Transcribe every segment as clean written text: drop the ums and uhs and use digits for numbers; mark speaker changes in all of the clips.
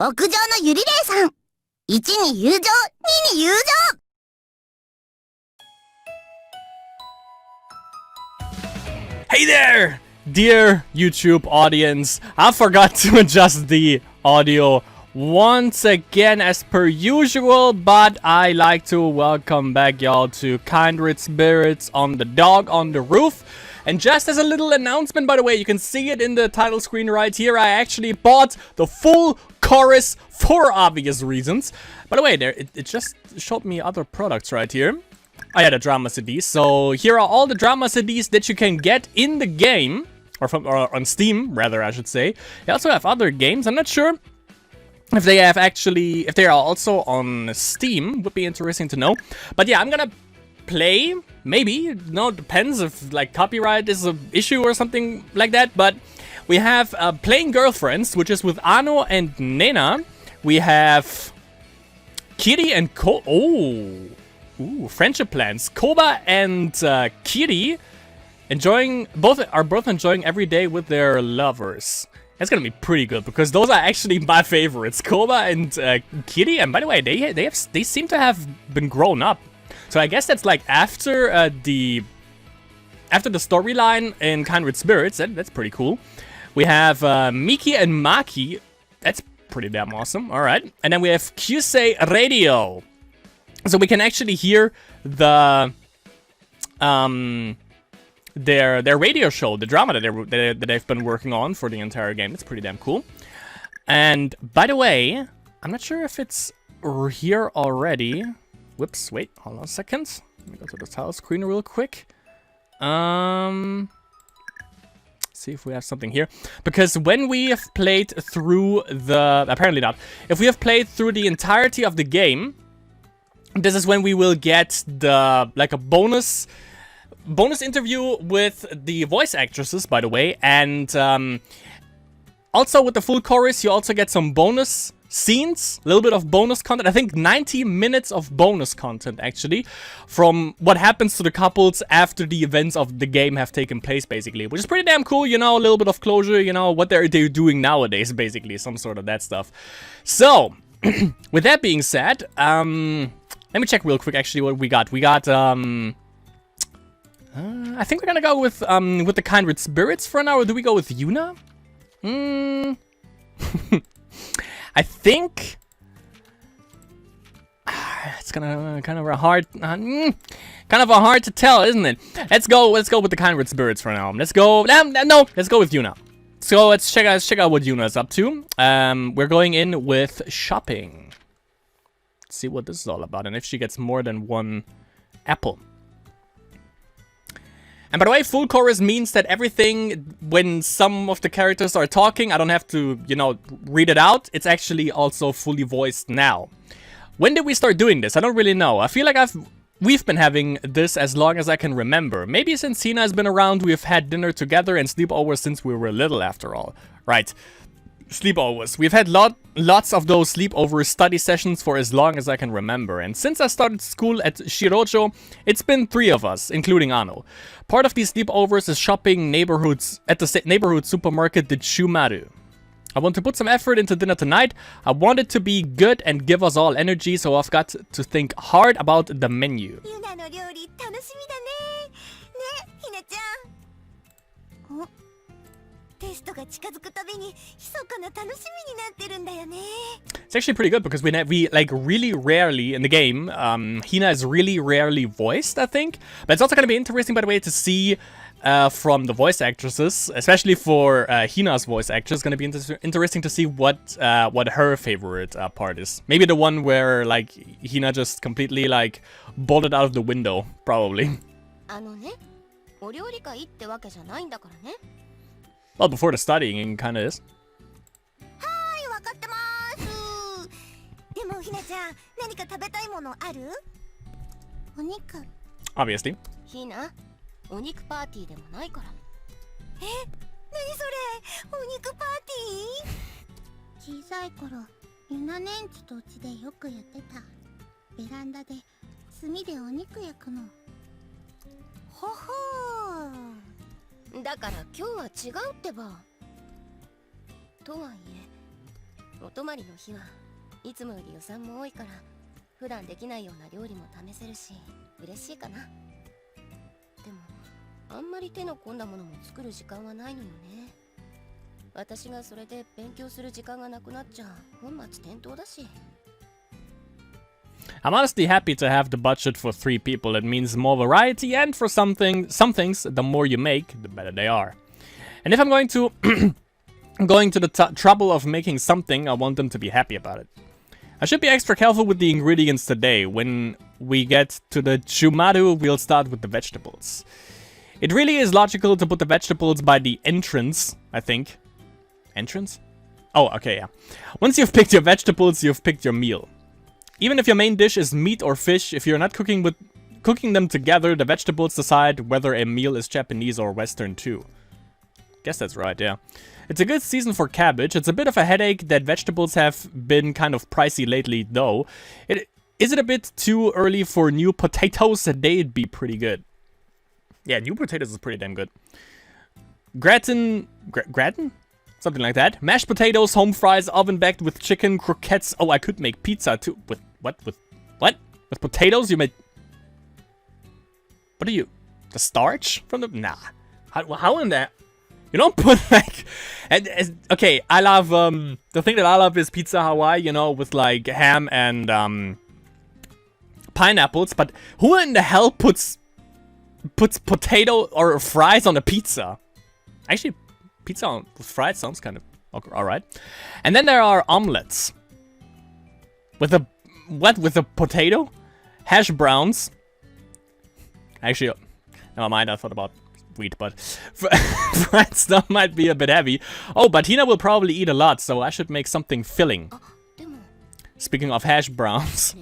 Speaker 1: 屋上のゆりれいさん。1に友情、2に友情。
Speaker 2: Hey there, dear YouTube audience. I forgot to adjust the audio once again as per usual, but I like to welcome back y'all to Kindred Spirits on the Dog on the Roof. And just as a little announcement, by the way, you can see it in the title screen right here, I actually bought the full chorus for obvious reasons. By the way, it just showed me other products right here. Oh yeah, the drama CDs. So here are all the drama CDs that you can get in the game, or on Steam, rather, I should say. They also have other games. I'm not sure if they are also on Steam. Would be interesting to know. But yeah, I'm gonna play. Maybe, no, depends if like copyright is an issue or something like that. But we have Playing Girlfriends, which is with Ano and Nena. We have Kiri and Friendship Plans. Koba and Kiri are both enjoying every day with their lovers. That's gonna be pretty good because those are actually my favorites, Koba and Kiri. And by the way, they seem to have been grown up. So I guess that's like after the storyline in Kindred Spirits. That's pretty cool. We have Miki and Maki. That's pretty damn awesome. All right, and then we have Kyusei Radio. So we can actually hear the their radio show, the drama that they've been working on for the entire game. That's pretty damn cool. And by the way, I'm not sure if it's here already. Whoops, wait, hold on a second. Let me go to the title screen real quick. See if we have something here. Because when we have played through apparently not. If we have played through the entirety of the game, this is when we will get a bonus interview with the voice actresses, by the way, and also with the full chorus you also get some bonus scenes, a little bit of bonus content. I think 90 minutes of bonus content actually from what happens to the couples after the events of the game have taken place, basically, which is pretty damn cool. You know, a little bit of closure, you know, what they're doing nowadays, basically, some sort of that stuff. So with that being said, let me check real quick actually what we got. We got I think we're gonna go with the Kindred Spirits for now, or do we go with Yuna? I think it's kind of a hard to tell, isn't it? Let's go with the Kindred Spirits for now. Let's go. No, let's go with Yuna. So let's check out what Yuna is up to. We're going in with shopping. Let's see what this is all about and if she gets more than one apple. And by the way, full chorus means that everything, when some of the characters are talking, I don't have to, you know, read it out. It's actually also fully voiced now. When did we start doing this? I don't really know. I feel like we've been having this as long as I can remember. Maybe since Hina has been around, we've had dinner together and sleepovers since we were little, after all. Right. Sleepovers. We've had lots of those sleepover study sessions for as long as I can remember. And since I started school at Shojou, it's been 3 of us, including Ano. Part of these sleepovers is shopping at the neighborhood supermarket, the Chumaru. I want to put some effort into dinner tonight. I want it to be good and give us all energy, so I've got to think hard about the menu. It's actually pretty good because we like really rarely in the game, Hina is really rarely voiced, I think. But it's also going to be interesting, by the way, to see from the voice actresses, especially for Hina's voice actress. It's going to be interesting to see what her favorite part is. Maybe the one where like Hina just completely like bolted out of the window, probably. Well, before the studying, it kind of is. Obviously.
Speaker 1: Ho だから今日は違うってば。とはいえ
Speaker 3: お泊まりの日はいつもより予算も多いから普段できないような料理も試せるし嬉しいかな。でもあんまり手の込んだものも作る時間はないのよね。私がそれで勉強する時間がなくなっちゃ本末転倒だし。
Speaker 2: I'm honestly happy to have the budget for 3 people. It means more variety, and for some things, the more you make, the better they are. And if I'm going to the trouble of making something, I want them to be happy about it. I should be extra careful with the ingredients today. When we get to the Chumadu, we'll start with the vegetables. It really is logical to put the vegetables by the entrance, I think. Entrance? Oh, okay, yeah. Once you've picked your vegetables, you've picked your meal. Even if your main dish is meat or fish, if you're not cooking them together, the vegetables decide whether a meal is Japanese or Western too. Guess that's right, yeah. It's a good season for cabbage. It's a bit of a headache that vegetables have been kind of pricey lately, though. Is it a bit too early for new potatoes? They'd be pretty good. Yeah, new potatoes is pretty damn good. Gratin? Something like that. Mashed potatoes, home fries, oven baked with chicken, croquettes. Oh, I could make pizza too. With what? With what? With potatoes? You made... What are you? The starch from the... Nah. How in that? You don't put like... Okay, I love... The thing that I love is pizza Hawaii, you know, with like ham and pineapples. But who in the hell puts potato or fries on a pizza? Actually, pizza with fries sounds kind of alright. And then there are omelets. With a... What? With a potato? Hash browns. Actually, never mind, I thought about wheat, but fried stuff might be a bit heavy. Oh, but Hina will probably eat a lot, so I should make something filling. Speaking of hash browns.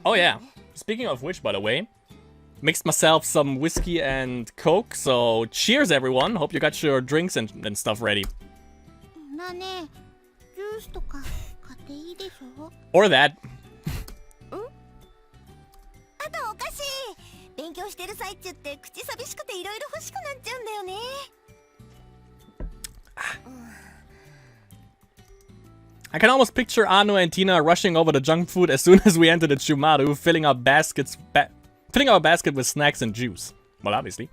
Speaker 2: Oh yeah, speaking of which, by the way, mixed myself some whiskey and coke, so cheers everyone. Hope you got your drinks and stuff ready. Or that. I can almost picture Anu and Tina rushing over the junk food as soon as we enter the Chumaru, filling our basket with snacks and juice. Well, obviously.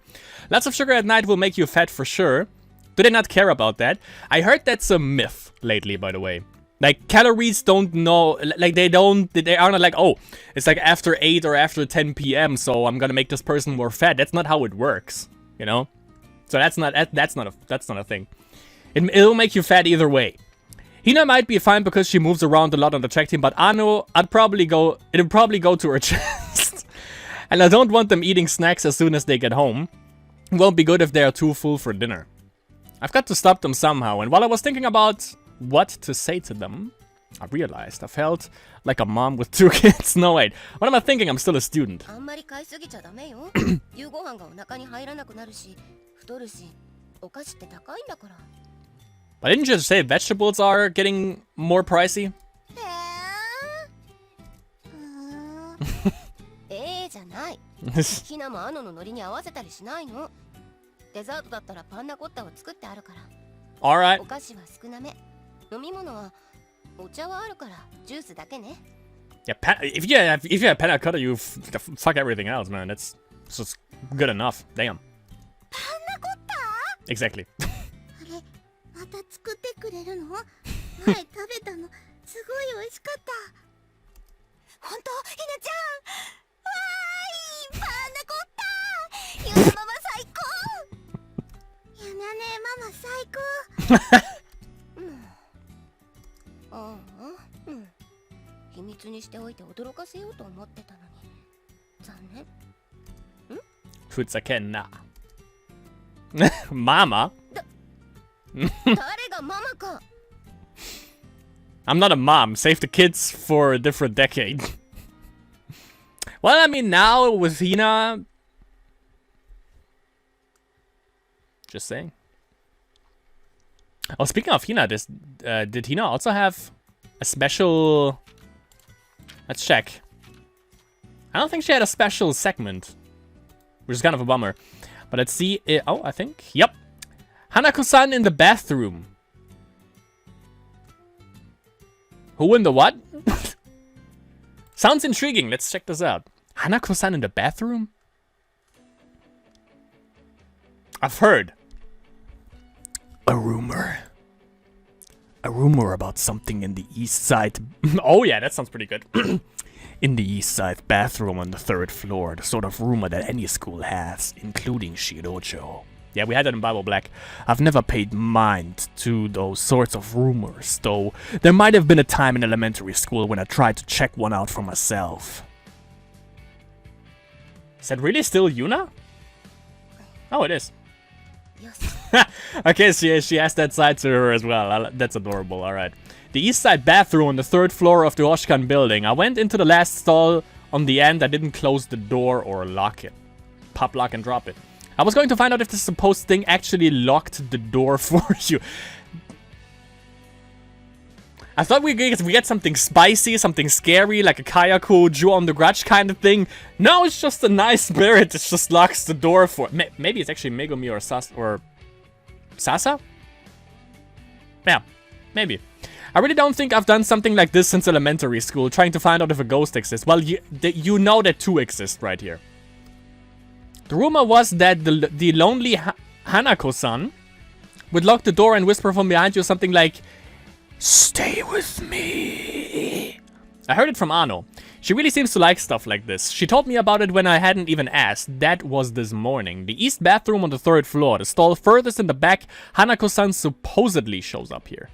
Speaker 2: Lots of sugar at night will make you fat for sure. Do they not care about that? I heard that's a myth lately, by the way. Like, calories don't know, like, they aren't like, oh, it's like after 8 or after 10 p.m., so I'm gonna make this person more fat. That's not how it works, you know? So that's not a thing. It'll make you fat either way. Hina might be fine because she moves around a lot on the track team, but Anu, it'd probably go to her chest. And I don't want them eating snacks as soon as they get home. It won't be good if they are too full for dinner. I've got to stop them somehow, and while I was thinking about what to say to them, I realized I felt like a mom with 2 kids. No, wait. What am I thinking? I'm still a student. But didn't you just say vegetables are getting more pricey? Alright. Yeah, if you have panna cotta, you fuck everything else, man. That's just good enough. Damn. Exactly. Futsakenna. Mama? I'm not a mom. Save the kids for a different decade. Well, I mean, now with Hina... Just saying. Oh, speaking of Hina, did Hina also have a special... Let's check. I don't think she had a special segment, which is kind of a bummer. But let's see. Oh, I think. Yep. Hanako-san in the bathroom. Who in the what? Sounds intriguing. Let's check this out. Hanako-san in the bathroom? I've heard. A rumor. A rumor about something in the east side. Oh yeah, that sounds pretty good. In the east side bathroom on the 3rd floor. The sort of rumor that any school has, including Shojou. Yeah, we had that in Bible Black. I've never paid mind to those sorts of rumors, though there might have been a time in elementary school when I tried to check one out for myself. Is that really still Yuna? Oh, it is. Okay, she has that side to her as well. That's adorable, alright. The east side bathroom on the 3rd floor of the Oshkan building. I went into the last stall on the end. I didn't close the door or lock it. Pop, lock, and drop it. I was going to find out if this supposed thing actually locked the door for you. I thought we get something spicy, something scary, like a Kayako, Ju on the Grudge kind of thing. No, it's just a nice spirit that just locks the door for... Maybe it's actually Megumi or Sasa? Yeah, maybe. I really don't think I've done something like this since elementary school, trying to find out if a ghost exists. Well, you know that 2 exist right here. The rumor was that the lonely Hanako-san would lock the door and whisper from behind you something like, "Stay with me." I heard it from Ano. She really seems to like stuff like this. She told me about it when I hadn't even asked. That was this morning. The east bathroom on the 3rd floor. The stall furthest in the back. Hanako-san supposedly shows up here.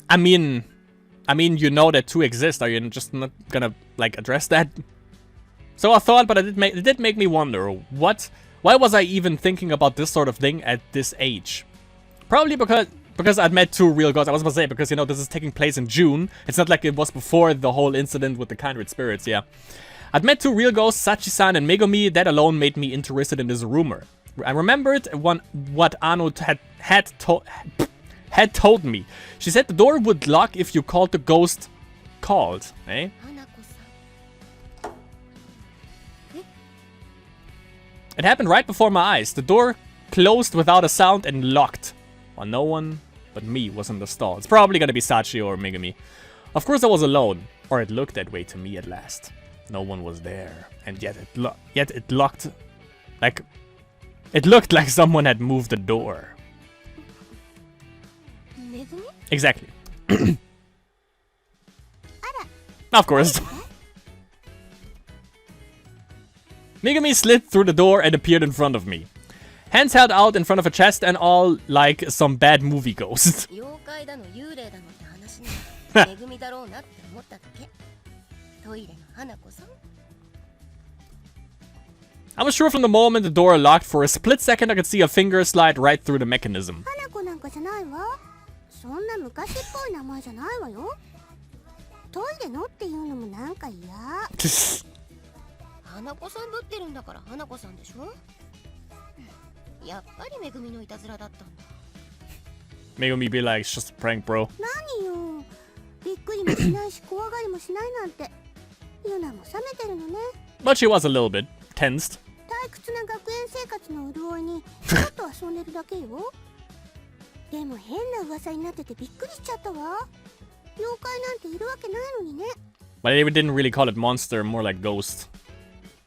Speaker 2: I mean, you know that 2 exist. Are you just not gonna, like, address that? So I thought, but it did make me wonder, why was I even thinking about this sort of thing at this age? Probably because I'd met 2 real ghosts. I was about to say, because, you know, this is taking place in June. It's not like it was before the whole incident with the Kindred spirits, yeah. I'd met 2 real ghosts, Sachi-san and Megumi. That alone made me interested in this rumor. I remembered what Ano had told me. She said the door would lock if you called the ghost called, eh? It happened right before my eyes. The door closed without a sound and locked. While no one but me was in the stall. It's probably gonna be Sachi or Megumi. Of course I was alone. Or it looked that way to me at last. No one was there. And yet it locked... Like... It looked like someone had moved the door. Exactly. Of course. Megumi slid through the door and appeared in front of me. Hands held out in front of a chest and all like some bad movie ghost. I was sure from the moment the door locked. For a split second I could see a finger slide right through the mechanism. Megumi be like, it's just a prank, bro. But she was a little bit tensed. But they didn't really call it monster, more like ghost.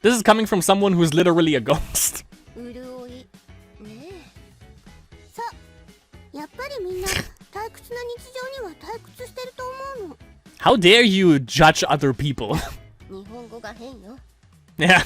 Speaker 2: This is coming from someone who's literally a ghost. How dare you judge other people? Yeah.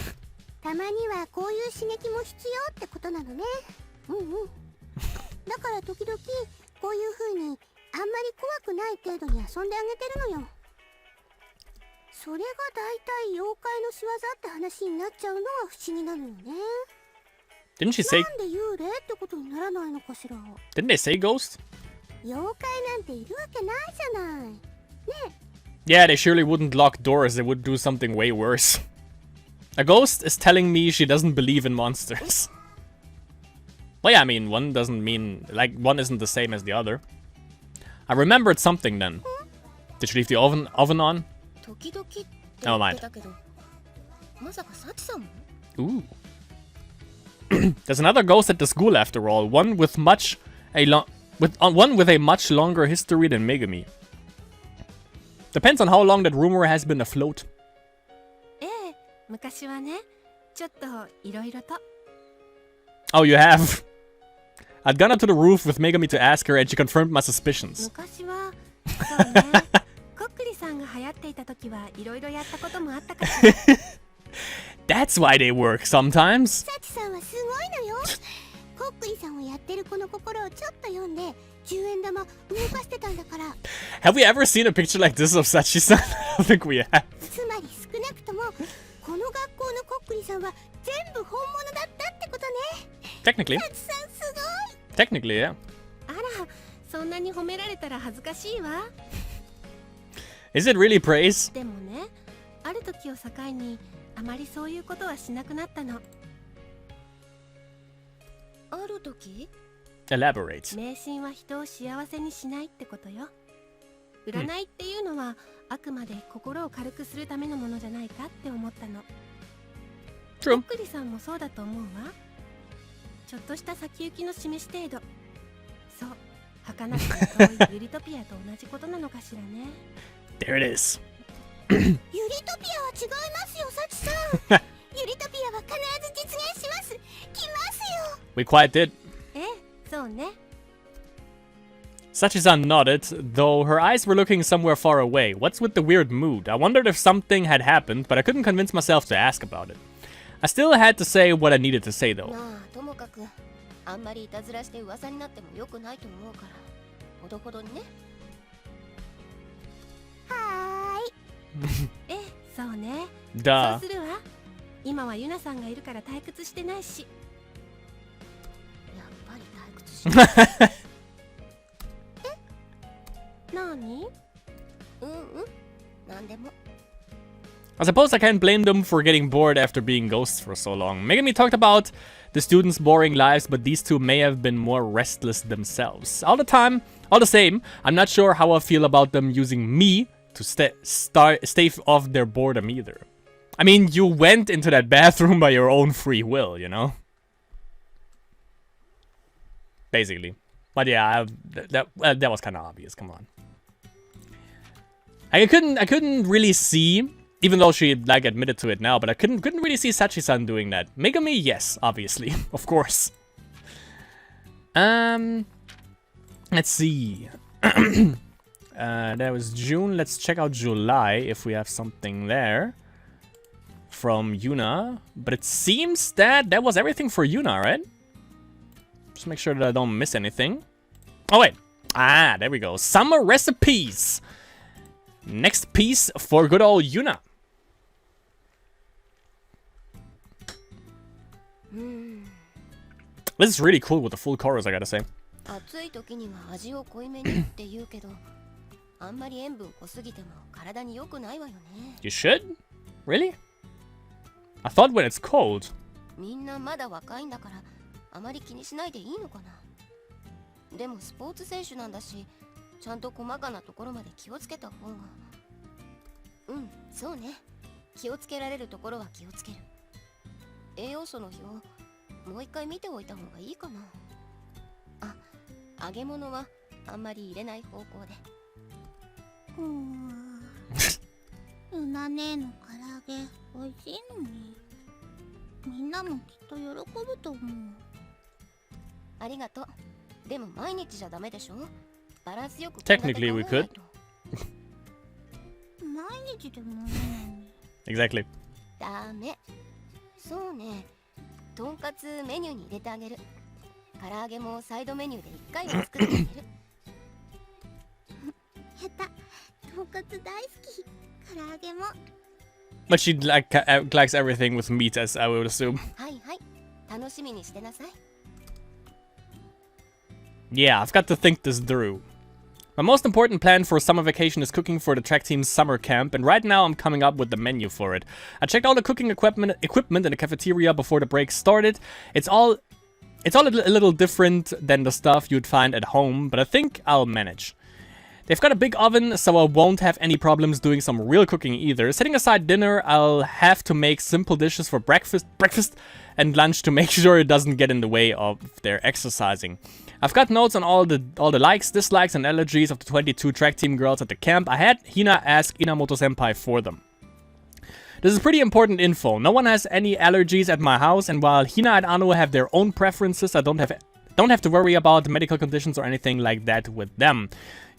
Speaker 2: Didn't she say... Didn't they say ghost? Yeah, they surely wouldn't lock doors. They would do something way worse. A ghost is telling me she doesn't believe in monsters. Well, yeah, I mean, one doesn't mean... Like, one isn't the same as the other. I remembered something then. Did she leave the oven on? Never mind.
Speaker 3: まさかサチさんも
Speaker 2: Ooh. There's another ghost at the school after all. One with one with a much longer history than Megami. Depends on how long that rumor has been afloat.
Speaker 3: ええ、昔はね、ちょっといろいろと。
Speaker 2: Oh, you have. I'd gone up to the roof with Megami to ask her, and she confirmed my suspicions.
Speaker 3: 昔は、そうね。コックリさんが流行っていた時はいろいろやったこともあったから。
Speaker 2: That's why they work sometimes.
Speaker 1: サチさんはすごいのよ。コックリさんをやってる子の心をちょっと読んで、10円玉動かしてたんだから。
Speaker 2: Have we ever seen a picture like this of Sachi-san? I don't think we have.
Speaker 1: つまり少なくともこの学校のコックリさんは全部本物だったってことね。
Speaker 2: Technically.
Speaker 1: サチさんすごい。
Speaker 2: Technically, yeah.
Speaker 3: あら、そんなに褒められたら恥ずかしいわ。
Speaker 2: Is it really praise?
Speaker 3: でもね、ある時を境にあまりそういうことはしなくなったの。ある時？
Speaker 2: Elaborate.
Speaker 3: 迷信は人を幸せにしないってことよ。占いっていうのは、あくまで心を軽くするためのものじゃないかって思ったの。コ
Speaker 2: True.
Speaker 3: ックリさんもそうだと思うわ。ちょっとした先行きの示し程度。そう、儚くて遠いユリトピアと同じことなのかしらね。
Speaker 2: There it is.
Speaker 1: ユリトピアは違いますよ、サチさん。ユリトピアは必ず実現します。来ますよ。
Speaker 2: We quite did.
Speaker 3: ええ、そうね。
Speaker 2: Sachi-san nodded, though her eyes were looking somewhere far away. What's with the weird mood? I wondered if something had happened, but I couldn't convince myself to ask about it. I still had to say what I needed to say, though.
Speaker 3: まあ、ともかく、あんまりいたずらして噂になっても良くないと思うから、ほどほどにね。
Speaker 1: はーい。
Speaker 3: ええ、そうね。そう
Speaker 2: Duh.
Speaker 3: するわ。今はユナさんがいるから退屈してないし。やっぱり退屈しない。なに？なんでも。
Speaker 2: I suppose I can't blame them for getting bored after being ghosts for so long. Megami talked about the students' boring lives, but these two may have been more restless themselves. All the same, I'm not sure how I feel about them using me to stave off their boredom either. I mean, you went into that bathroom by your own free will, you know? Basically. But yeah, that was kind of obvious, come on. I couldn't really see, even though she like admitted to it now, but I couldn't really see Sachi-san doing that. Megami, yes, obviously, of course. Let's see. That was June. Let's check out July if we have something there from Yuna. But it seems that was everything for Yuna, right? Just make sure that I don't miss anything. Oh wait, there we go. Summer recipes. Next piece for good old Yuna. This is really cool with the full chorus, I gotta say.
Speaker 3: 暑い時には味を濃いめにって言うけど、あんまり塩分濃すぎても体に良くないわよね。
Speaker 2: You should? Really? I thought when it's cold.
Speaker 3: みんなまだ若いんだから、あまり気にしないでいいのかな。でもスポーツ選手なんだし、ちゃんと細かなところまで気をつけた方が。そうね。気をつけられるところは気をつける。栄養素の表、もう一回見ておいた方がいいかな。あ、揚げ物はあんまり入れない方向で。
Speaker 1: ユナ姉の唐揚げ美味しいのに。みんなもきっと喜ぶと思う。
Speaker 3: ありがとう。でも毎日じゃダメでしょ。バランスよく。
Speaker 2: Technically we could.
Speaker 1: 毎日でもないのに。
Speaker 2: Exactly.
Speaker 3: ダメ。そうね。とんかつメニューに入れてあげる。唐揚げもサイドメニューで1回は作ってあげる。
Speaker 1: やった。とんかつ大好き。唐揚げも。
Speaker 2: But she likes everything with meat, as I would assume.
Speaker 3: はいはい。楽しみにしてなさい。
Speaker 2: Yeah, I've got to think this through. My most important plan for summer vacation is cooking for the track team's summer camp, and right now I'm coming up with the menu for it. I checked all the cooking equipment in the cafeteria before the break started. It's all a little different than the stuff you'd find at home, but I think I'll manage. They've got a big oven, so I won't have any problems doing some real cooking either. Setting aside dinner, I'll have to make simple dishes for breakfast and lunch to make sure it doesn't get in the way of their exercising. I've got notes on all the likes, dislikes, and allergies of the 22 track team girls at the camp. I had Hina ask Inamoto-senpai for them. This is pretty important info. No one has any allergies at my house, and while Hina and Anu have their own preferences, I don't have to worry about medical conditions or anything like that with them.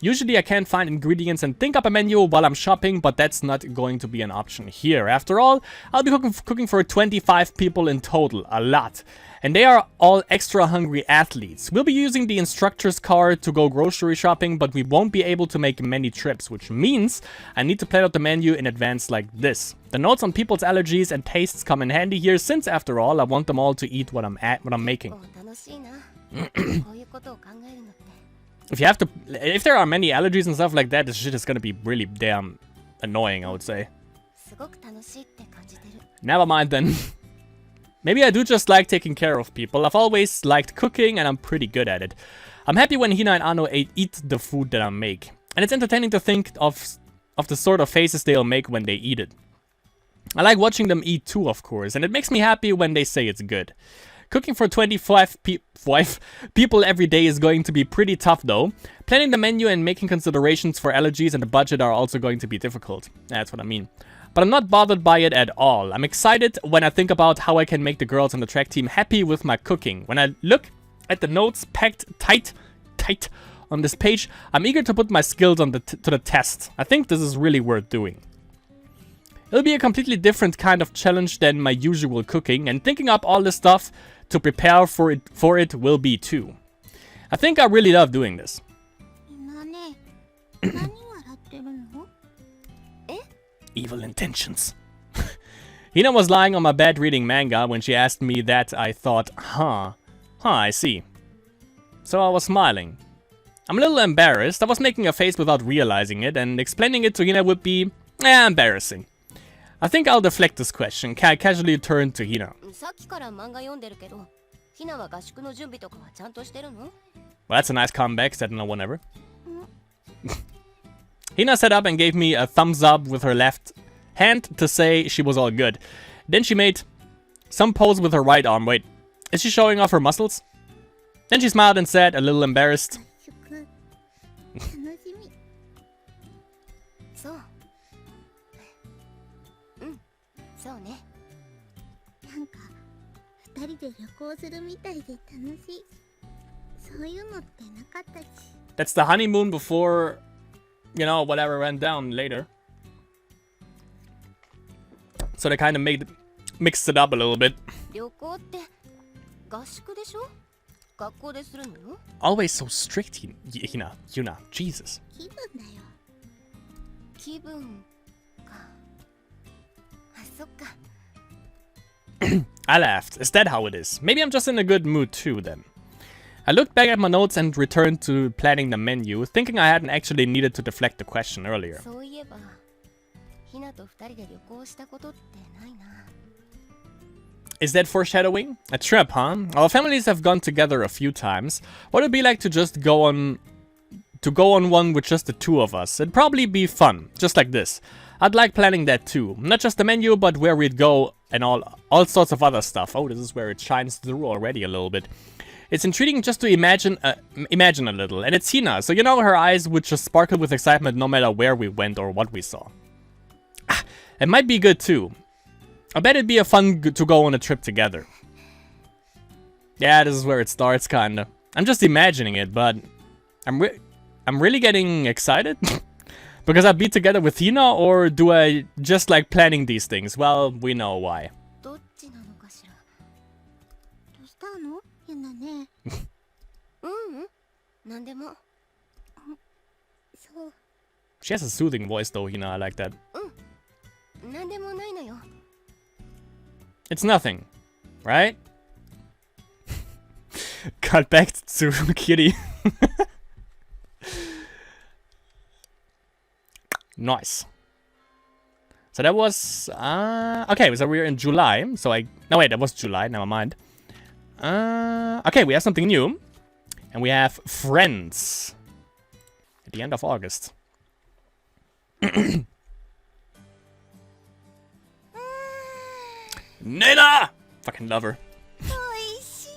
Speaker 2: Usually I can't find ingredients and think up a menu while I'm shopping, but that's not going to be an option here. After all, I'll be cooking for 25 people in total, a lot. And they are all extra hungry athletes. We'll be using the instructor's car to go grocery shopping, but we won't be able to make many trips, which means I need to plan out the menu in advance like this. The notes on people's allergies and tastes come in handy here, since after all, I want them all to eat what I'm making. If there are many allergies and stuff like that, this shit is gonna be really damn annoying, I would say. Never mind then. Maybe I do just like taking care of people. I've always liked cooking and I'm pretty good at it. I'm happy when Hina and Ano eat the food that I make. And it's entertaining to think of the sort of faces they'll make when they eat it. I like watching them eat too, of course, and it makes me happy when they say it's good. Cooking for 25 people every day is going to be pretty tough though. Planning the menu and making considerations for allergies and the budget are also going to be difficult. That's what I mean. But I'm not bothered by it at all. I'm excited when I think about how I can make the girls on the track team happy with my cooking. When I look at the notes packed tight on this page, I'm eager to put my skills on to the test. I think this is really worth doing. It'll be a completely different kind of challenge than my usual cooking, and thinking up all this stuff to prepare for it will be too. I think I really love doing this. Evil intentions. Hina was lying on my bed reading manga when she asked me that. I thought, I see. So I was smiling. I'm a little embarrassed. I was making a face without realizing it, and explaining it to Hina would be embarrassing. I think I'll deflect this question. Casually turn to Hina. Well, that's a nice comeback, said no one ever. Hina sat up and gave me a thumbs up with her left hand to say she was all good. Then she made some pose with her right arm. Wait, is she showing off her muscles? Then she smiled and said, a little embarrassed, that's the honeymoon before, you know, whatever went down later. So they kind of mixed it up a little bit. Always so strict, Yuna. Jesus. I laughed. Is that how it is? Maybe I'm just in a good mood too then. I looked back at my notes and returned to planning the menu, thinking I hadn't actually needed to deflect the question earlier. Is that foreshadowing? A trip, huh? Our families have gone together a few times. What would it be like to just go on one with just the two of us? It'd probably be fun, just like this. I'd like planning that too. Not just the menu, but where we'd go and all sorts of other stuff. Oh, this is where it shines through already a little bit. It's intriguing just to imagine a little. And it's Hina, so you know her eyes would just sparkle with excitement no matter where we went or what we saw. It might be good too. I bet it'd be fun to go on a trip together. Yeah, this is where it starts, kinda. I'm just imagining it, but I'm really getting excited. Because I'd be together with Hina, or do I just like planning these things? Well, we know why. She has a soothing voice though, Hina, I like that. It's nothing, right? Cut back to Kitty. Nice. So that was okay, so we're in July. No wait, that was July, never mind. Okay, we have something new. And we have friends. At the end of August. Nina! Fucking love her.
Speaker 3: おいしい。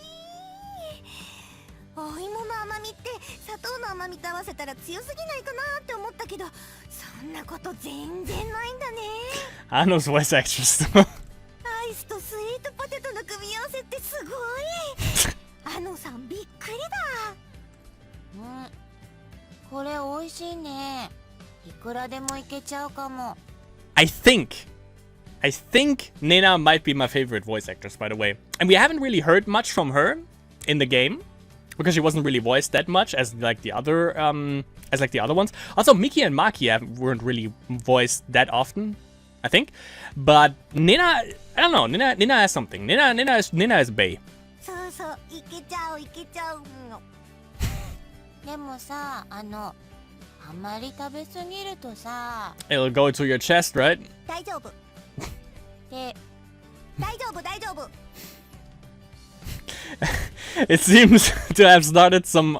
Speaker 3: お芋の甘みって砂糖の甘みと合わせたら強すぎないかなって思ったけど、そんなこと全然ないんだね。
Speaker 2: Ano's voice actress.
Speaker 3: アイスとスイートポテトの組み合わせってすごい。あのさんびっくりだ。これ美味しいね。いくらでもいけちゃうかも。
Speaker 2: I think Nina might be my favorite voice actress, by the way. And we haven't really heard much from her in the game because she wasn't really voiced that much as like the other ones. Also, Miki and Maki weren't really voiced that often, I think. But Nina, I don't know. Nina has something. Nina is bae.
Speaker 3: そうそう、いけちゃういけちゃうの。でもさ、あんまり食べすぎるとさ。
Speaker 2: It'll go to your chest, right?
Speaker 3: 大丈夫。で、大丈夫大丈夫。
Speaker 2: It seems to have started some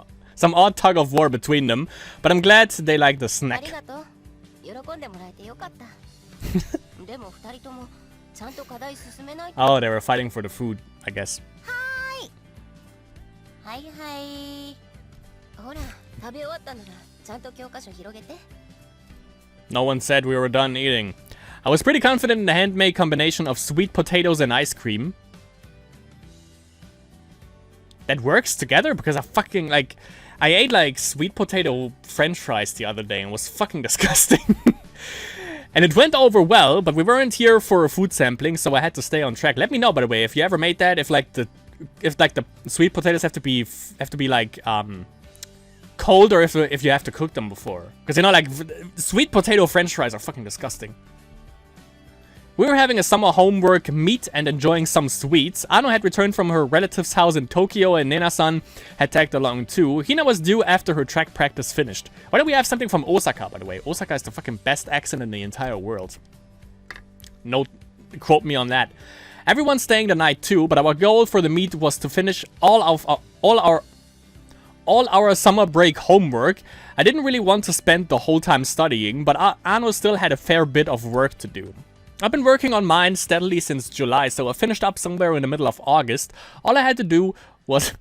Speaker 2: odd tug of war between them, but I'm glad they like the
Speaker 3: あ
Speaker 2: snack.
Speaker 3: りがとう。喜んでもらえてよかった。でも二人ともちゃんと課題進めないと。
Speaker 2: Oh, they were fighting for the food, I guess.
Speaker 3: はいはい。ほら、食べ終わったならちゃんと教科書広げて。
Speaker 2: No one said we were done eating. I was pretty confident in the handmade combination of sweet potatoes and ice cream. That works together because I ate like sweet potato french fries the other day and it was fucking disgusting. And it went over well, but we weren't here for a food sampling, so I had to stay on track. Let me know, by the way, if you ever made that, if the sweet potatoes have to be like cold, or if you have to cook them before, because you know, like sweet potato french fries are fucking disgusting. We were having a summer homework meet and enjoying some sweets. Ano had returned from her relative's house in Tokyo and Nena-san had tagged along too. Hina was due after her track practice finished. Why do we have something from Osaka, by the way? Osaka is the fucking best accent in the entire world. No, quote me on that. Everyone's staying the night too, but our goal for the meet was to finish all our summer break homework. I didn't really want to spend the whole time studying, but Ano still had a fair bit of work to do. I've been working on mine steadily since July, so I finished up somewhere in the middle of August. All I had to do was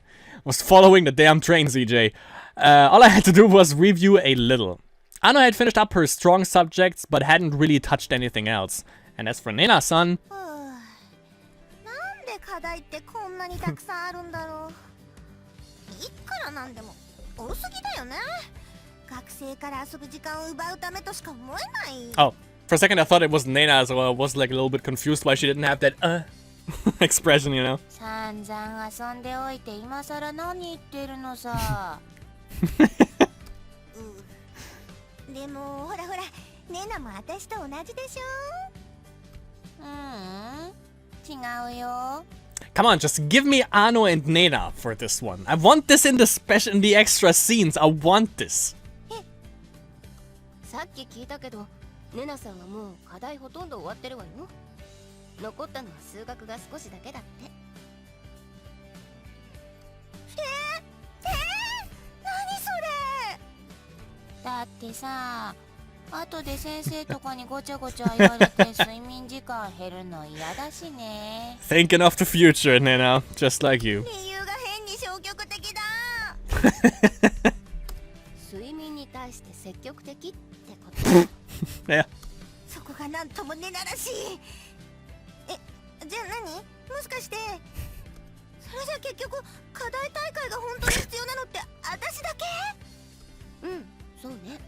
Speaker 2: following the damn train, CJ. All I had to do was review a little. Ano had finished up her strong subjects, but hadn't really touched anything else. And as for Nena-san...
Speaker 3: なんで課題ってこんなにたくさんあるんだろう。いくらなんでも多すぎだよね。学生から遊ぶ時間を奪うためとしか思えない。
Speaker 2: Oh, for a second I thought it was Nena, so I was like a little bit confused why she didn't have that expression, you know.
Speaker 3: 散々遊んでおいて今さら何言ってるのさ。でもほらほら、ネナも私と同じでしょ。違うよ。
Speaker 2: Come on, just give me Ano and Nena for this one. I want this in the extra scenes. I want this.
Speaker 3: さっき聞いたけど、ネナさんはもう課題ほとんど終わってるわよ。残ったのは数学が少しだけだって。何それ。だってさ、後で先生とかにごちゃごちゃ言われて睡眠時間減るの嫌だしね。
Speaker 2: Thinking of the future, Nena, just like you.
Speaker 3: 理由が変に消極的だ。睡眠に対して積極的ってこと。
Speaker 2: Yeah.
Speaker 3: そこがなんともネナらしい。じゃあ何？もしかしてそれじゃ結局課題大会が本当に必要なのって私だけ？うん、そうね。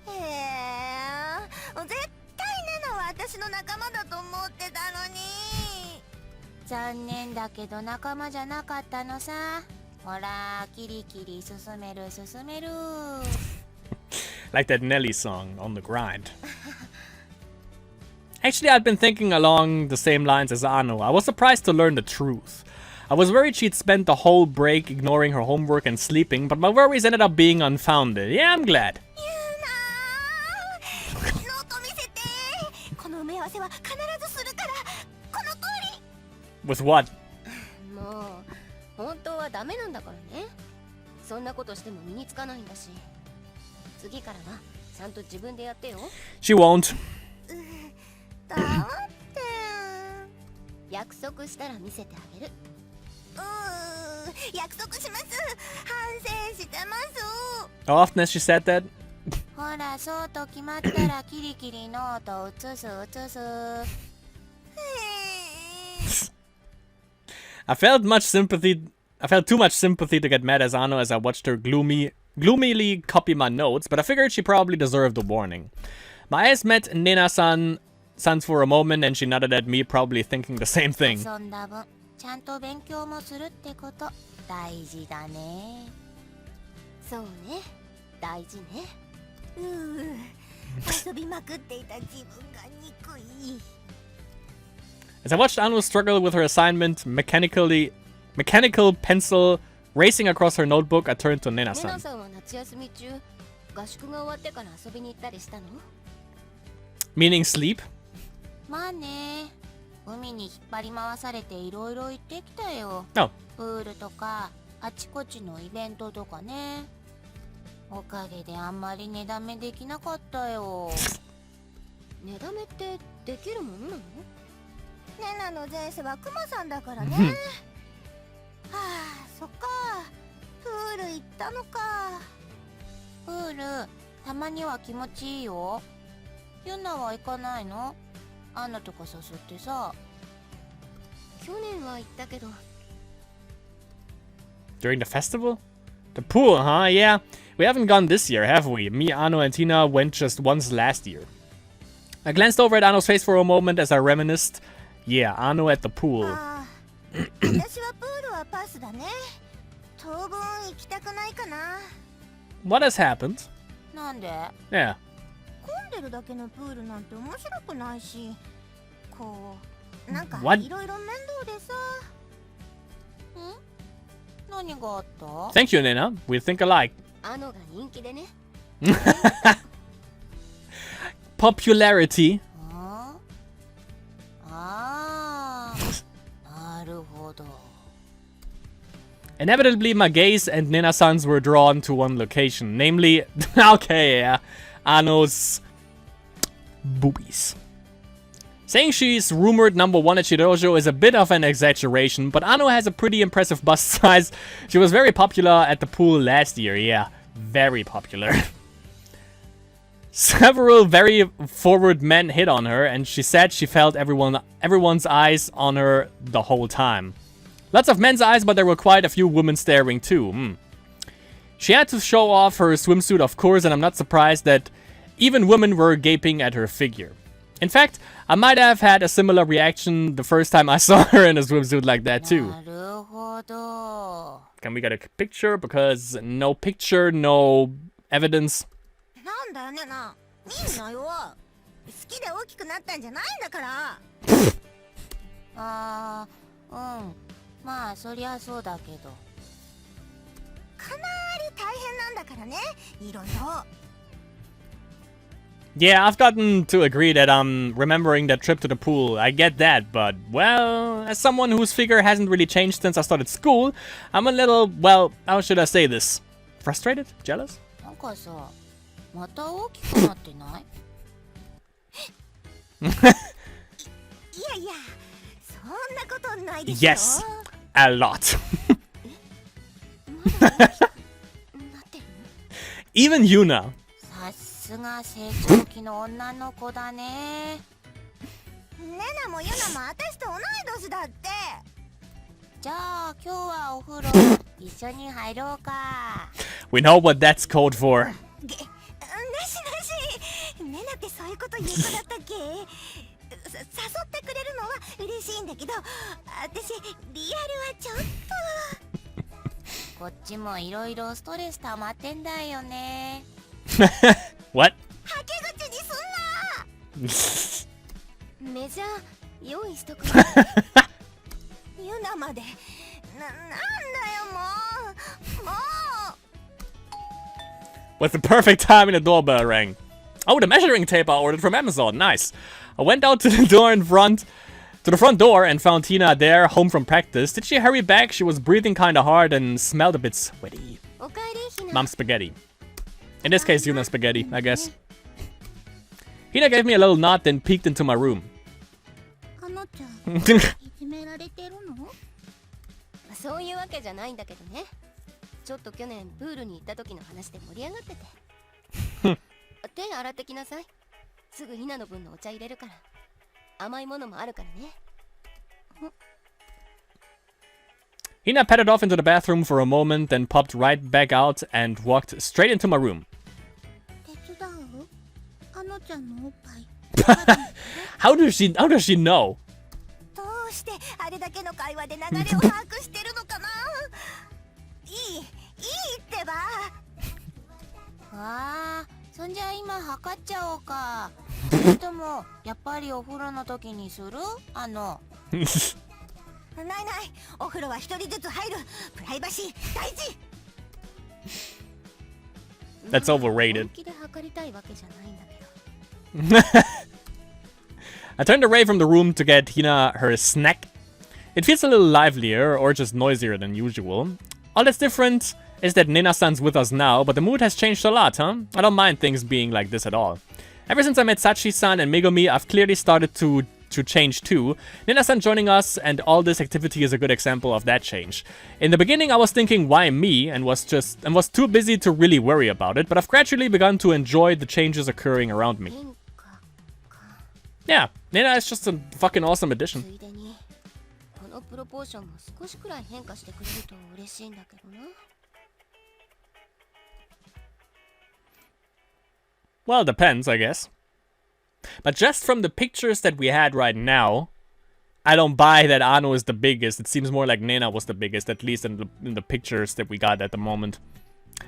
Speaker 3: へえ、絶対ネナは私の仲間だと思ってたのに。残念だけど仲間じゃなかったのさ。ほら、キリキリ進める進める。
Speaker 2: Like that Nelly song, On the Grind. Actually, I'd been thinking along the same lines as Ano. I was surprised to learn the truth. I was worried she'd spent the whole break ignoring her homework and sleeping, but my worries ended up being unfounded. Yeah, I'm glad. With what?
Speaker 3: もう本当はダメなんだからね。そんなことしても身につかないんだし。次からはちゃんと自分でやってよ。
Speaker 2: She won't.
Speaker 1: だって
Speaker 3: 約束したら見せてあげる。
Speaker 1: 約束します。反省してます。
Speaker 2: How often has she said that?
Speaker 1: ほらそうと決まったらキリキリノート写す。
Speaker 2: I felt too much sympathy to get mad as Ano as I watched her gloomily copy my notes, but I figured she probably deserved a warning. My eyes met Nina-san's for a moment, and she nodded at me, probably thinking the same thing.
Speaker 1: 遊んだ分ちゃんと勉強もするってこと大事だね。
Speaker 3: そうね、大事ね。
Speaker 1: 遊びまくっていた自分が憎い。
Speaker 2: As I watched Ano struggle with her assignment, mechanical pencil racing across her notebook, I turned to
Speaker 3: ネナ
Speaker 2: Nina-san.
Speaker 3: さんは夏休み中合宿が終わってから遊びに行ったりしたの？
Speaker 2: Meaning sleep?
Speaker 1: まあね、海に引っ張り回されていろいろ行ってきたよ。
Speaker 2: No.
Speaker 1: プールとかあちこちのイベントとかね。おかげであんまり寝だめできなかったよ。
Speaker 3: 寝だめってできるものなの？
Speaker 1: ネナの前世はクマさんだからね。はあ、そっか。プール行ったのか。プールたまには気持ちいいよ。ユナは行かないの？アンナとか誘ってさ。
Speaker 3: 去年は行ったけど。
Speaker 2: During the festival? The pool, huh? Yeah. We haven't gone this year, have we? Me, Ano, and Tina went just once last year. I glanced over at Ano's face for a moment as I reminisced. Yeah, Ano at the pool.
Speaker 1: ああ、私はプールはパスだね。当分行きたくないかな。
Speaker 2: What has happened?
Speaker 1: なんで？
Speaker 2: Yeah.
Speaker 1: 混んでるだけのプールなんて面白くないし、こうなんか
Speaker 2: What?
Speaker 1: いろいろ面倒でさ。ん？何があった？
Speaker 2: Thank you, Nina. We think alike.
Speaker 3: アノが人気でね。
Speaker 2: Popularity.
Speaker 1: ああ、なるほど。
Speaker 2: Inevitably, my gaze and Nina-san's were drawn to one location, namely, okay, yeah, Ano's boobies. Saying she's rumored #1 at Shojou is a bit of an exaggeration, but Ano has a pretty impressive bust size. She was very popular at the pool last year, yeah, very popular. Several very forward men hit on her, and she said she felt everyone's eyes on her the whole time. Lots of men's eyes, but there were quite a few women staring too. She had to show off her swimsuit, of course, and I'm not surprised that even women were gaping at her figure. In fact, I might have had a similar reaction the first time I saw her in a swimsuit like that too.
Speaker 1: なるほど。
Speaker 2: Can we get a picture? Because no picture, no evidence.
Speaker 1: なんだよねな。みんなよ。好きで大きくなったんじゃないんだから。ああ、うん。まあそりゃそうだけど。かなり大変なんだからね。いろいろ。
Speaker 2: Yeah, I've gotten to agree that I'm remembering that trip to the pool. I get that, but, well, as someone whose figure hasn't really changed since I started school, I'm a little, well, how should I say this? Frustrated? Jealous?
Speaker 1: なんかさ、また大きくなってない？いやいや、そんなことないでしょ。
Speaker 2: Yes, a lot.
Speaker 3: まだ大きくなってるの？
Speaker 2: Even Yuna.
Speaker 1: さすが成長期の女の子だね。ネナもユナも私と同い年だって。じゃあ今日はお風呂一緒に入ろうか。
Speaker 2: We know what that's code for.
Speaker 1: なしなし。ネナってそういうこと言う子だったっけ？誘ってくれるのは嬉しいんだけど、私リアルはちょっと。こっちもいろいろストレス溜まってんだよね。
Speaker 2: What?
Speaker 1: はけ口にすんな。
Speaker 3: メジャー用意しとく。
Speaker 1: ユナまでなんだよもう。
Speaker 2: Was the perfect timing the doorbell rang. Oh, the measuring tape I ordered from Amazon. Nice. I went out to the front door and found Tina there, home from practice. Did she hurry back? She was breathing kinda hard and smelled a bit sweaty.
Speaker 3: おかえりひな。
Speaker 2: Mom spaghetti. In this case, Yuna spaghetti, I guess. Hina gave me a little nod, then peeked into my room.
Speaker 1: あのちゃんいじめられてるの？
Speaker 3: そういうわけじゃないんだけどね。ちょっと去年プールに行った時の話で盛り上がってて。手洗ってきなさい。すぐひなの分のお茶入れるから。甘いものもあるからね。
Speaker 2: Hina padded off into the bathroom for a moment, then popped right back out and walked straight into my room.
Speaker 1: 手伝う？あのちゃんのおっぱい。
Speaker 2: How does she know?
Speaker 1: どうしてあれだけの会話で流れを把握してるのかな？いいってば。ああ、そんじゃ今測っちゃおうか。それともやっぱりお風呂の時にする？ないない、お風呂は一人ずつ入る。プライバシー大事。
Speaker 2: That's overrated.
Speaker 3: 本気で測りたいわけじゃないんだけど。
Speaker 2: I turned away from the room to get Hina her snack. It feels a little livelier or just noisier than usual. All that's different is that Nena-san's with us now, but the mood has changed a lot, huh? I don't mind things being like this at all. Ever since I met Sachi-san and Megumi, I've clearly started to change too. Nena-san joining us and all this activity is a good example of that change. In the beginning I was thinking why me and was too busy to really worry about it, but I've gradually begun to enjoy the changes occurring around me. Yeah, Nena is just a fucking awesome addition.
Speaker 3: ついでにこのプロポーションも少しくらい変化してくれると嬉しいんだけどな。
Speaker 2: Well, depends, I guess. But just from the pictures that we had right now, I don't buy that Ano is the biggest. It seems more like Nena was the biggest, at least in the pictures that we got at the moment.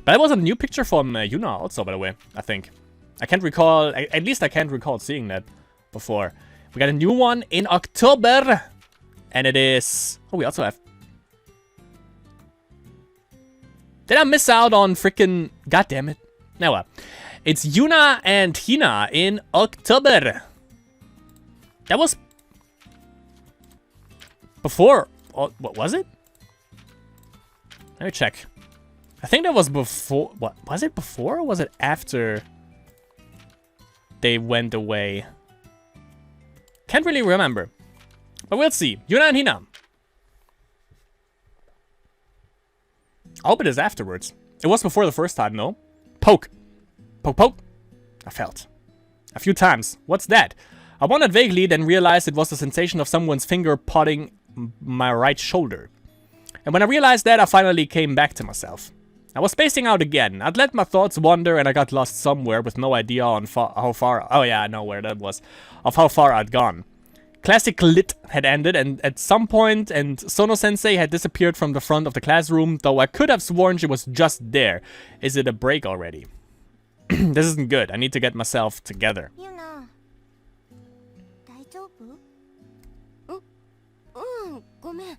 Speaker 2: But it was a new picture from Yuna also, by the way, I think. I can't recall, at least I can't recall seeing that before. We got a new one in October, and it is... Oh, we also have... Did I miss out on freaking... God damn it. Now what? It's Yuna and Hina in October. That was... Before... Oh, what was it? Let me check. I think that was before... What? Was it before or was it after they went away? Can't really remember. But we'll see. Yuna and Hina. I hope it is afterwards. It was before the first time, no? Poke. Poke, poke. I felt. A few times. What's that? I wondered vaguely, then realized it was the sensation of someone's finger prodding my right shoulder. And when I realized that, I finally came back to myself. I was spacing out again. I'd let my thoughts wander and I got lost somewhere with no idea on how far... Oh yeah, I know where that was. Of how far I'd gone. Classic lit had ended and at some point and Sono-sensei had disappeared from the front of the classroom, though I could have sworn she was just there. Is it a break already? This isn't good. I need to get myself together.
Speaker 1: Yuna, 大丈夫？
Speaker 3: ごめん。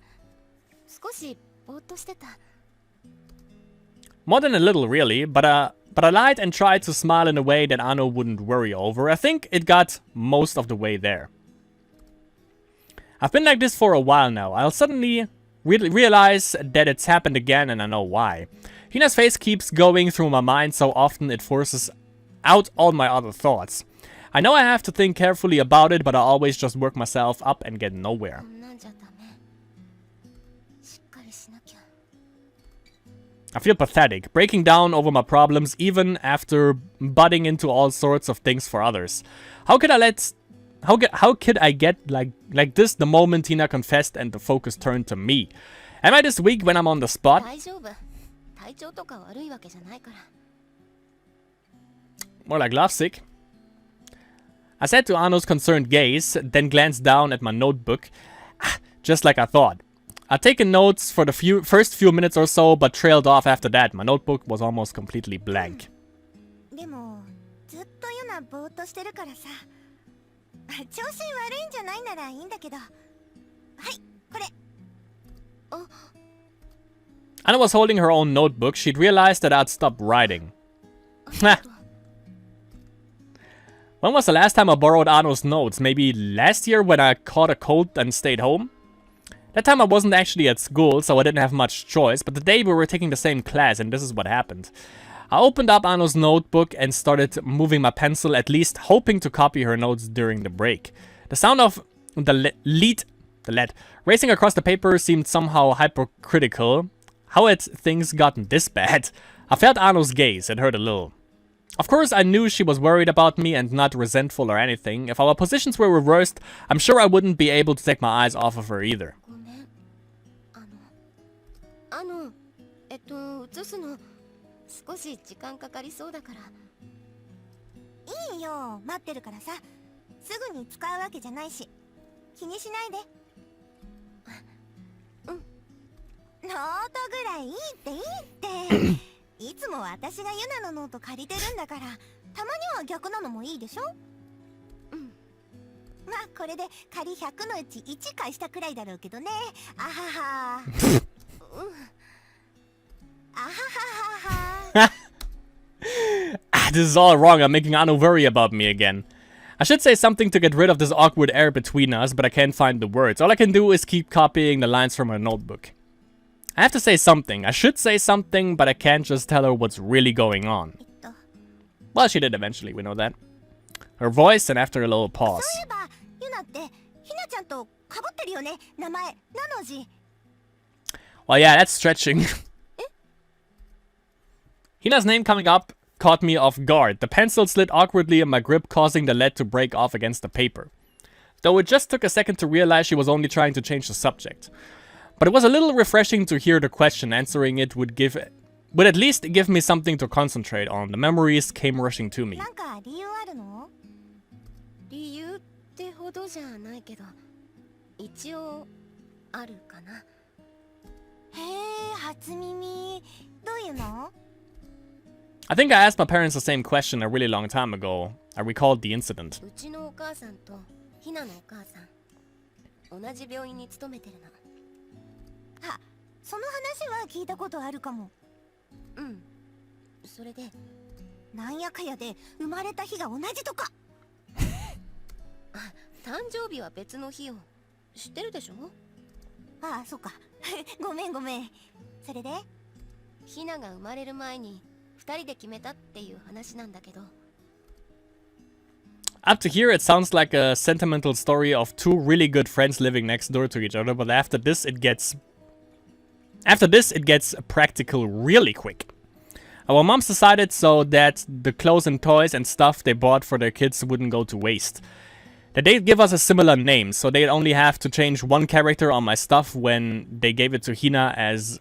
Speaker 3: 少しぼーっとしてた。
Speaker 2: More than a little, really, but I lied and tried to smile in a way that Ano wouldn't worry over. I think it got most of the way there. I've been like this for a while now. I'll suddenly realize that it's happened again and I know why. Hina's face keeps going through my mind so often it forces out all my other thoughts. I know I have to think carefully about it, but I always just work myself up and get nowhere.
Speaker 3: こんなんじゃダメ。しっかりしなきゃ。
Speaker 2: I feel pathetic, breaking down over my problems even after butting into all sorts of things for others. How could I get like this the moment Hina confessed and the focus turned to me? Am I this weak when I'm on the spot?
Speaker 3: 大丈夫。体調とか悪いわけじゃないから。
Speaker 2: More like lovesick. I said to Ano's concerned gaze, then glanced down at my notebook. Just like I thought. I'd taken notes for the first few minutes or so, but trailed off after that. My notebook was almost completely blank.
Speaker 1: でもずっとユナぼーっとしてるからさ。調子悪いんじゃないならいいんだけど。はい、これ。
Speaker 2: Anna was holding her own notebook. She'd realized that I'd stopped writing. When was the last time I borrowed Ano's notes? Maybe last year when I caught a cold and stayed home? That time I wasn't actually at school, so I didn't have much choice, but the day we were taking the same class, and this is what happened. I opened up Ano's notebook and started moving my pencil, at least hoping to copy her notes during the break. The sound of the lead racing across the paper seemed somehow hypocritical. How had things gotten this bad? I felt Ano's gaze and hurt a little. Of course, I knew she was worried about me and not resentful or anything. If our positions were reversed, I'm sure I wouldn't be able to take my eyes off of her either.
Speaker 3: ごめん。写すの少し時間かかりそうだから。
Speaker 1: いいよ、待ってるからさ。すぐに使うわけじゃないし。気にしないで。
Speaker 3: うん。
Speaker 1: ノートぐらいいいっていいって。いつも私がユナのノート借りてるんだから、たまには逆なのもいいでしょ。
Speaker 3: うん。
Speaker 1: まあこれで仮100のうち1返したくらいだろうけどね。あはは。うん。あはははは。
Speaker 2: This is all wrong. I'm making Ano worry about me again. I should say something to get rid of this awkward air between us, but I can't find the words. All I can do is keep copying the lines from her notebook. I have to say something. I should say something, but I can't just tell her what's really going on. Well, she did eventually, we know that. Her voice, and after a little pause. Well, yeah, that's stretching. Hina's name coming up caught me off guard. The pencil slid awkwardly in my grip, causing the lead to break off against the paper. Though it just took a second to realize she was only trying to change the subject. But it was a little refreshing to hear the question. Answering it would at least give me something to concentrate on. The memories came rushing to me.
Speaker 3: 理由ってほどじゃないけど、一応あるかな。
Speaker 1: へえ、初耳。どういうの？
Speaker 2: I think I asked my parents the same question a really long time ago. I recalled the incident.
Speaker 3: うちのお母さんとひなのお母さん、同じ病院に勤めてるの。
Speaker 1: あ、その話は聞いたことあるかも。
Speaker 3: うん。それで、
Speaker 1: なんやかやで生まれた日が同じとか。
Speaker 3: あ、誕生日は別の日よ。知ってるでしょ？
Speaker 1: ああ、そっか。ごめんごめん。それで？
Speaker 3: ひなが生まれる前に二人で決めたっていう話なんだけど。
Speaker 2: Up to here, it sounds like a sentimental story of two really good friends living next door to each other, but after this, it gets practical really quick. Our moms decided so that the clothes and toys and stuff they bought for their kids wouldn't go to waste. That they'd give us a similar name, so they'd only have to change one character on my stuff when they gave it to Hina as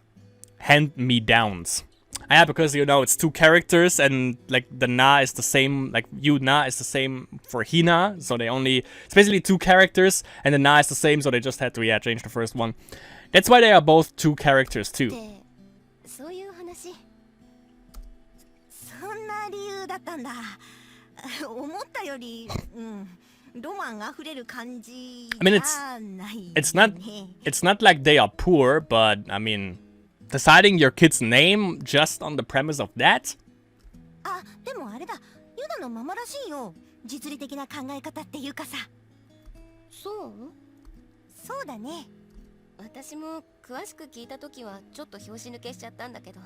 Speaker 2: hand-me-downs. Yeah, because, you know, it's two characters and, like, the na is the same, like, Yuna is the same for Hina, so it's basically two characters, and the na is the same, so they just had to, yeah, change the first one. That's why they are both two characters, too.
Speaker 3: そういう話。
Speaker 1: そんな理由だったんだ。思ったより、ロマン溢れる感じじゃないね。
Speaker 2: it's not like they are poor, but, I mean, deciding your kid's name just on the premise of that?
Speaker 1: あ、でもあれだ。ユナのママらしいよ。実利的な考え方っていうかさ。
Speaker 3: そう？
Speaker 1: そうだね。
Speaker 3: 私も詳しく聞いたときはちょっと拍子抜けしちゃったんだけど、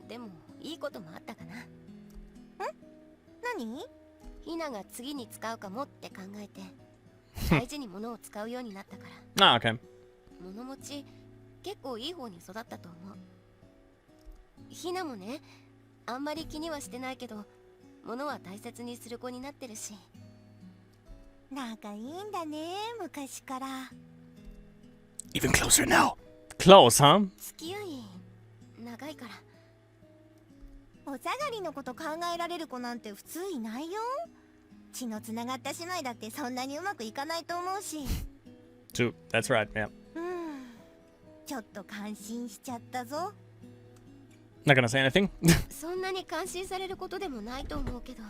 Speaker 3: でもいいこともあったかな。ん？何？ひなが次に使うかもって考えて、大事に物を使うようになったから。
Speaker 2: Ah, okay.
Speaker 3: 物持ち結構いい方に育ったと思う。ひなもね、あんまり気にはしてないけど、物は大切にする子になってるし。
Speaker 1: 仲いいんだね、昔から。
Speaker 2: Even closer now. Close, huh?
Speaker 3: 付き合い長いから。
Speaker 1: お下がりのこと考えられる子なんて普通いないよ。血のつながった姉妹だってそんなにうまくいかないと思うし。
Speaker 2: True, that's right, yeah.
Speaker 1: ちょっと感心しちゃったぞ。
Speaker 2: Not gonna say anything.
Speaker 3: そんなに感心されることでもないと思うけど。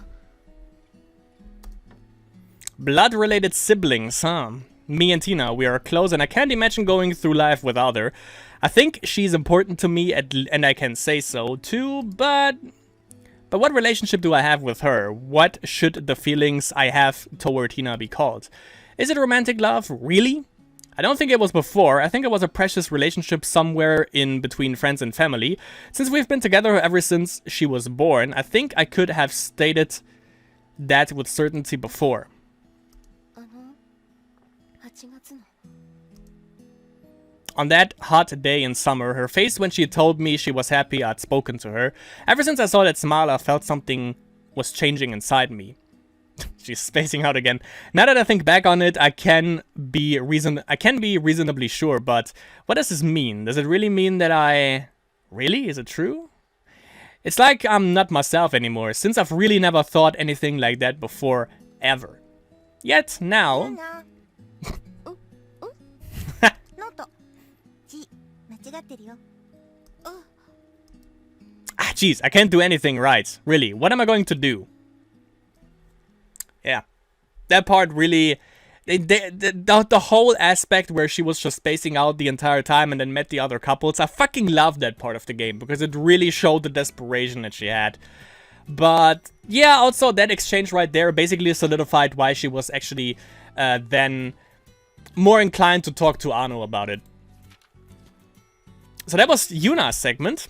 Speaker 2: Blood-related siblings, huh? Me and Tina, we are close, and I can't imagine going through life without her. I think she's important to me, and I can say so too, but what relationship do I have with her? What should the feelings I have toward Tina be called? Is it romantic love? Really? I don't think it was before. I think it was a precious relationship somewhere in between friends and family. Since we've been together ever since she was born, I think I could have stated that with certainty before.
Speaker 3: 8月の
Speaker 2: On that hot day in summer, her face when she told me she was happy I'd spoken to her. Ever since I saw that smile, I felt something was changing inside me. She's spacing out again. Now that I think back on it, I can be reasonably sure, but what does this mean? Does it really mean that I... Really? Is it true? It's like I'm not myself anymore, since I've really never thought anything like that before, ever. Yet now...
Speaker 1: ノート字間違ってるよ
Speaker 2: Ah, jeez, I can't do anything right. Really, what am I going to do? Yeah, that part really... The whole aspect where she was just spacing out the entire time and then met the other couples, I fucking love that part of the game, because it really showed the desperation that she had. But, yeah, also that exchange right there basically solidified why she was actually then more inclined to talk to Ano about it. So that was Yuna's segment.